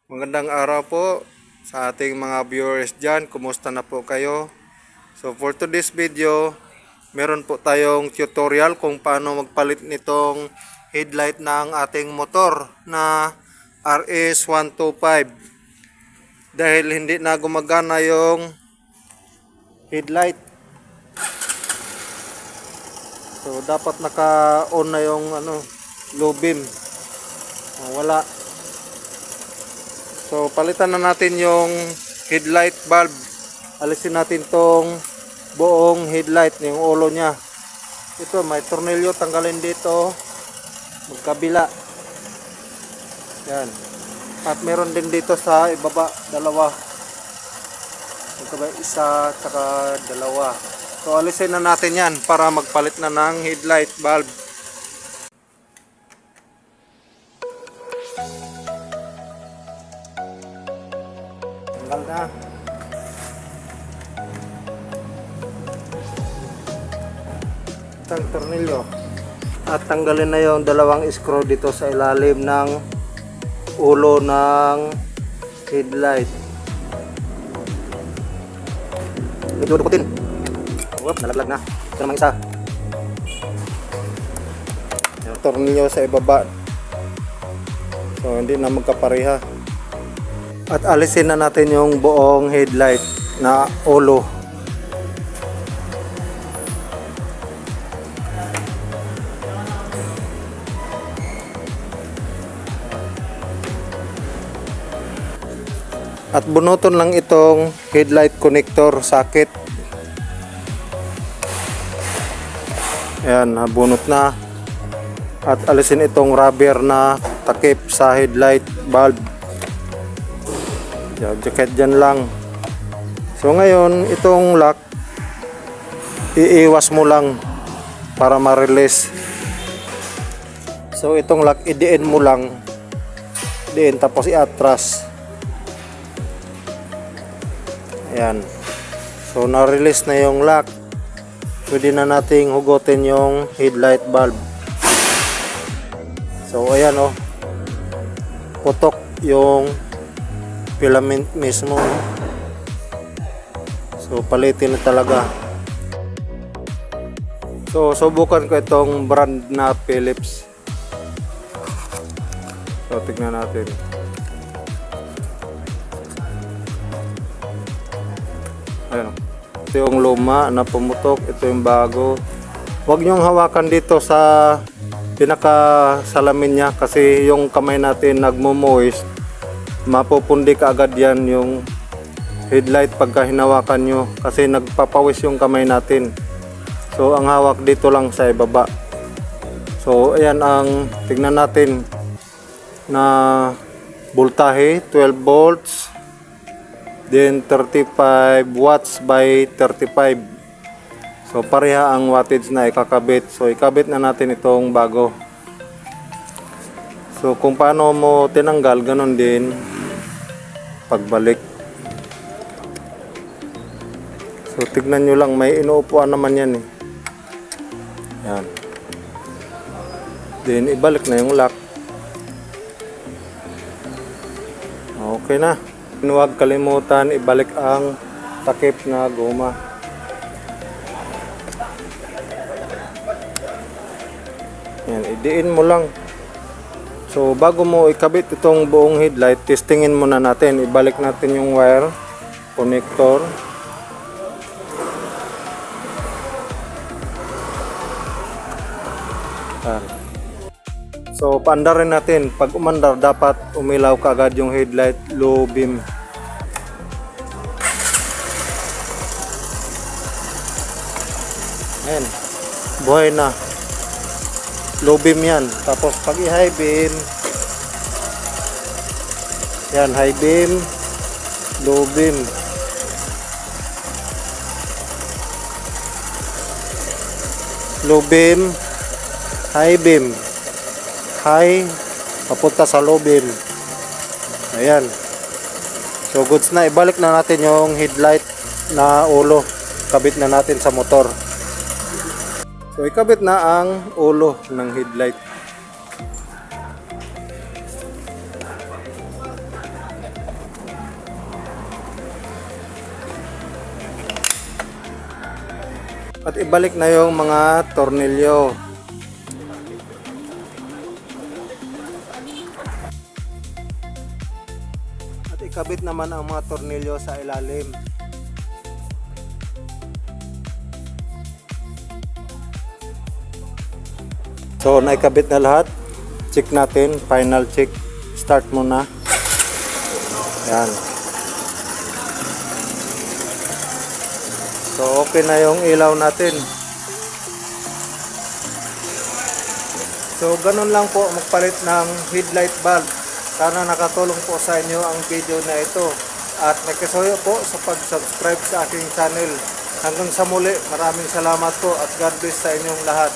Magandang araw po sa ating mga viewers dyan. Kumusta na po kayo? So for today's video, meron po tayong tutorial kung paano magpalit nitong headlight ng ating motor na RS125. Dahil hindi na gumagana yung headlight. So dapat naka-on na yung low beam. Wala. So palitan na natin yung headlight bulb. Alisin natin tong buong headlight, yung ulo niya. Ito may tornilyo, tanggalin dito magkabila. Yan. At meron din dito sa ibaba, dalawa. Isa tsaka dalawa. So alisin na natin yan para magpalit na ng headlight bulb. Tanggal na. Itang tornilyo. At tanggalin na yung dalawang screw dito sa ilalim ng ulo ng headlight. Medyo dukutin. Whoop, nalaglag na. Ito naman isa. Yung tornilyo sa ibaba. So hindi na magkapareha. At alisin na natin yung buong headlight na ulo. At bunuton lang itong headlight connector socket. Ayan, nabunot na. At alisin itong rubber na takip sa headlight bulb. Jacket dyan lang. So ngayon itong lock iiwas mo lang para ma-release. So itong lock idiin mo lang, diin tapos iatras. Ayan. So na-release na yung lock. Pwede na nating hugutin yung headlight bulb. So ayan oh, putok yung filament mismo. So palitin na talaga. So subukan ko itong brand na Philips. So tignan natin. Ayan. Ito yung luma na pumutok, ito yung bago. Huwag nyong hawakan dito sa pinaka salamin niya kasi yung kamay natin nagmo-moist. Mapupundi ka agad yan yung headlight pagka hinawakan nyo kasi nagpapawis yung kamay natin. So ang hawak dito lang sa ibaba. So ayan ang tignan natin na voltahe 12 volts, then 35 watts by 35. So pareha ang wattage na ikakabit. So ikabit na natin itong bago. So kung paano mo tinanggal, ganun din pagbalik. So tignan nyo lang, may inuupuan naman yan eh. Yan. Then ibalik na yung lock. Okay na. Huwag kalimutan ibalik ang takip na goma. Yan, idiin mo lang. So bago mo ikabit itong buong headlight, testingin muna natin. Ibalik natin yung wire connector. So paandarin natin. Pag umandar, dapat umilaw kaagad yung headlight low beam. Ayan, buhay na. Low beam yan. Tapos pag i-high beam, yan, high beam, low beam. Low beam, high beam. High, papunta sa low beam. Ayan. So goods na. Ibalik na natin yung headlight na ulo. Kabit na natin sa motor. So ikabit na ang ulo ng headlight. At ibalik na yung mga tornilyo. At ikabit naman ang mga tornilyo sa ilalim. So naikabit na lahat. Check natin, final check. Start muna. Yan. So okay na yung ilaw natin. So ganun lang po magpalit ng headlight bulb. Sana nakatulong po sa inyo ang video na ito. At nakisuyo po sa pag-subscribe sa aking channel. Hanggang sa muli, maraming salamat po at God bless sa inyong lahat.